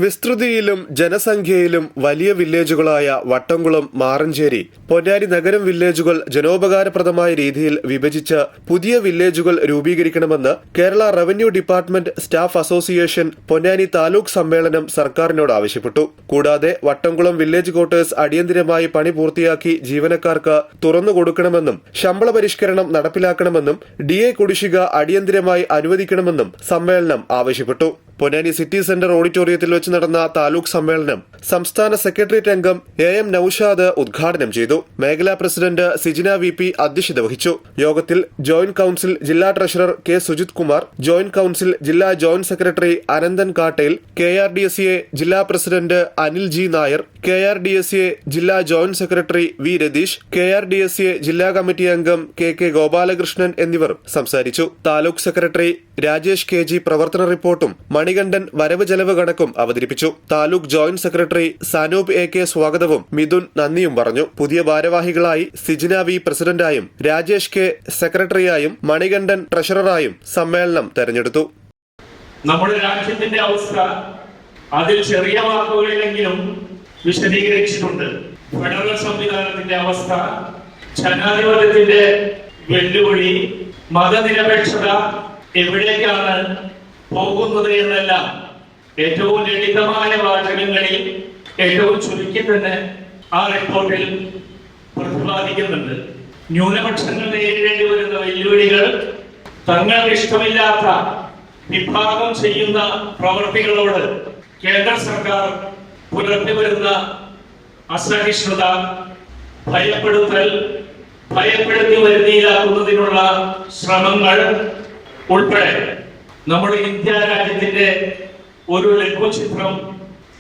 വിസ്തൃതിയിലും ജനസംഖ്യയിലും വലിയ വില്ലേജുകളായ വട്ടംകുളം, മാറഞ്ചേരി, പൊന്നാനി നഗരം വില്ലേജുകൾ ജനോപകാരപ്രദമായ രീതിയിൽ വിഭജിച്ച് പുതിയ വില്ലേജുകൾ രൂപീകരിക്കണമെന്ന് Kerala revenue department staff association Ponnani taluk സമ്മേളനം സർക്കാരിനോട് ആവശ്യപ്പെട്ടു. കൂടാതെ വട്ടംകുളം വില്ലേജ് ക്വാർട്ടേഴ്സ് അടിയന്തരമായി പണി പൂർത്തിയാക്കി ജീവനക്കാർക്ക് തുറന്നുകൊടുക്കണമെന്നും ശമ്പള പരിഷ്കരണം നടപ്പിലാക്കണമെന്നും DA കുടിശ്ശിക അടിയന്തരമായി അനുവദിക്കണമെന്നും സമ്മേളനം ആവശ്യപ്പെട്ടു. പൊന്നാനി സിറ്റി സെന്റർ ഓഡിറ്റോറിയത്തിൽ വെച്ച് നടന്ന താലൂക്ക് സമ്മേളനം സംസ്ഥാന സെക്രട്ടേറിയറ്റ് അംഗം AM നൌഷാദ് ഉദ്ഘാടനം ചെയ്തു. മേഖലാ പ്രസിഡന്റ് സിജിന VP അധ്യക്ഷത വഹിച്ചു. യോഗത്തിൽ ജോയിന്റ് കൌൺസിൽ ജില്ലാ treasurer K Sujith Kumar, joint council ജില്ലാ joint secretary Ananthan Kattel, KRDSA ജില്ലാ president Anil G Nair, KRDSA ജില്ലാ joint secretary V Ratheesh, KRDSA ജില്ലാ കമ്മിറ്റി അംഗം KK ഗോപാലകൃഷ്ണൻ എന്നിവർ സംസാരിച്ചു. താലൂക്ക് സെക്രട്ടറി രാജേഷ് KG പ്രവർത്തന റിപ്പോർട്ടും മണികണ്ഠൻ വരവ് ചെലവ് കണക്കും അവതരിപ്പിച്ചു. Taluk joint secretary Sanoop AK സ്വാഗതവും മിഥുൻ നന്ദിയും പറഞ്ഞു. പുതിയ ഭാരവാഹികളായി സിജിന V പ്രസിഡന്റായും രാജേഷ് K സെക്രട്ടറിയായും മണികണ്ഠൻ ട്രഷററായും സമ്മേളനം തെരഞ്ഞെടുത്തു. നമ്മുടെ രാജ്യത്തിന്റെ അവസ്ഥ അതിൽ ചെറിയ വാക്കുകളിലെങ്കിലും വിശദീകരിച്ചിട്ടുണ്ട്. ഫെഡറൽ സംവിധാനത്തിന്റെ അവസ്ഥ, ജനാധിപത്യത്തിന്റെ വെല്ലുവിളി, മതനിരപേക്ഷത എവിടേക്കാണ് പോകുന്നത് എന്നെല്ലാം ഏറ്റവും ലളിതമായ വാചകങ്ങളിൽ ഏറ്റവും ചുരുക്കി തന്നെ ആ റിപ്പോർട്ടിൽ പ്രതിപാദിക്കുന്നുണ്ട്. ന്യൂനപക്ഷങ്ങൾ നേരിടേണ്ടി വരുന്ന വെല്ലുവിളികൾ തങ്ങൾക്ക് ഇഷ്ടമില്ലാത്ത വിഭാഗം ചെയ്യുന്ന പ്രവർത്തികളോട് കേന്ദ്ര സർക്കാർ പുലർത്തി വരുന്ന അസഹിഷ്ണുത, ഭയപ്പെടുത്തി വരുതിയിലാക്കുന്നതിനുള്ള ശ്രമങ്ങൾ ഉൾപ്പെടെ നമ്മുടെ ഇന്ത്യ രാജ്യത്തിന്റെ ഒരു ലഘുചിത്രം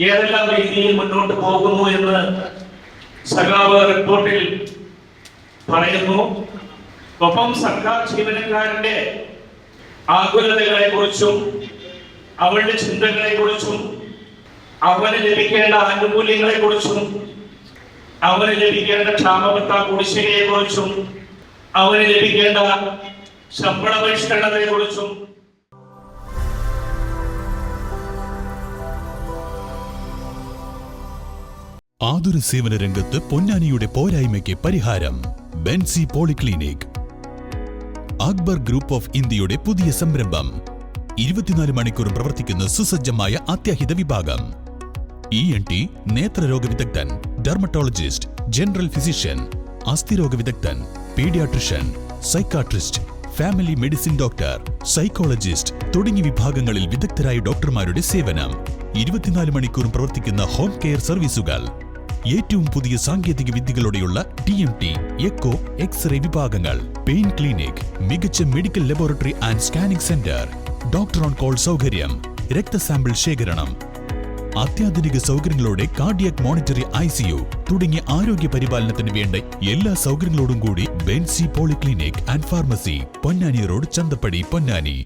ഏതെല്ലാം രീതിയിൽ മുന്നോട്ട് പോകുന്നു എന്ന് സഖാവ് റിപ്പോർട്ടിൽ പറയുന്നു. ഒപ്പം സർക്കാർ ജീവനക്കാരന്റെ ആകുലതകളെ കുറിച്ചും അവരുടെ ചിന്തകളെ കുറിച്ചും അവന് ലഭിക്കേണ്ട ആനുകൂല്യങ്ങളെ കുറിച്ചും അവന് ലഭിക്കേണ്ട ക്ഷാമബത്ത കുടിശ്ശികയെ കുറിച്ചും അവന് ലഭിക്കേണ്ട ശമ്പള പരിഷ്കരണത്തെ കുറിച്ചും ആതുര സേവന രംഗത്ത് പൊന്നാനിയുടെ പോരായ്മയ്ക്ക് പരിഹാരം. Bency polyclinic, Akbar group of ഇന്ത്യയുടെ പുതിയ സംരംഭം. 24 മണിക്കൂറും പ്രവർത്തിക്കുന്ന സുസജ്ജമായ അത്യാഹിത വിഭാഗം. ENT, നേത്രരോഗ വിദഗ്ധൻ, ഡെർമറ്റോളജിസ്റ്റ്, ജനറൽ ഫിസിഷ്യൻ, അസ്ഥിരോഗ വിദഗ്ധൻ, paediatrician, psychiatrist, family medicine doctor, psychologist തുടങ്ങിയ വിഭാഗങ്ങളിൽ വിദഗ്ധരായ ഡോക്ടർമാരുടെ സേവനം. 24 മണിക്കൂറും പ്രവർത്തിക്കുന്ന ഹോം കെയർ സർവീസുകൾ. ഏറ്റവും പുതിയ സാങ്കേതിക വിദ്യകളോടെയുള്ള TMT, എക്കോ, എക്സ്റേ വിഭാഗങ്ങൾ. പെയിൻ ക്ലിനിക്, മികച്ച medical laboratory and scanning centre, doctor on call സൗകര്യം, രക്തസാമ്പിൾ ശേഖരണം, അത്യാധുനിക സൗകര്യങ്ങളോടെ കാർഡിയാക് മോണിറ്ററി ICU തുടങ്ങിയ ആരോഗ്യ പരിപാലനത്തിന് വേണ്ട എല്ലാ സൗകര്യങ്ങളോടും കൂടി Bency polyclinic and pharmacy, Ponnani road, Chanthappadi, Ponnani.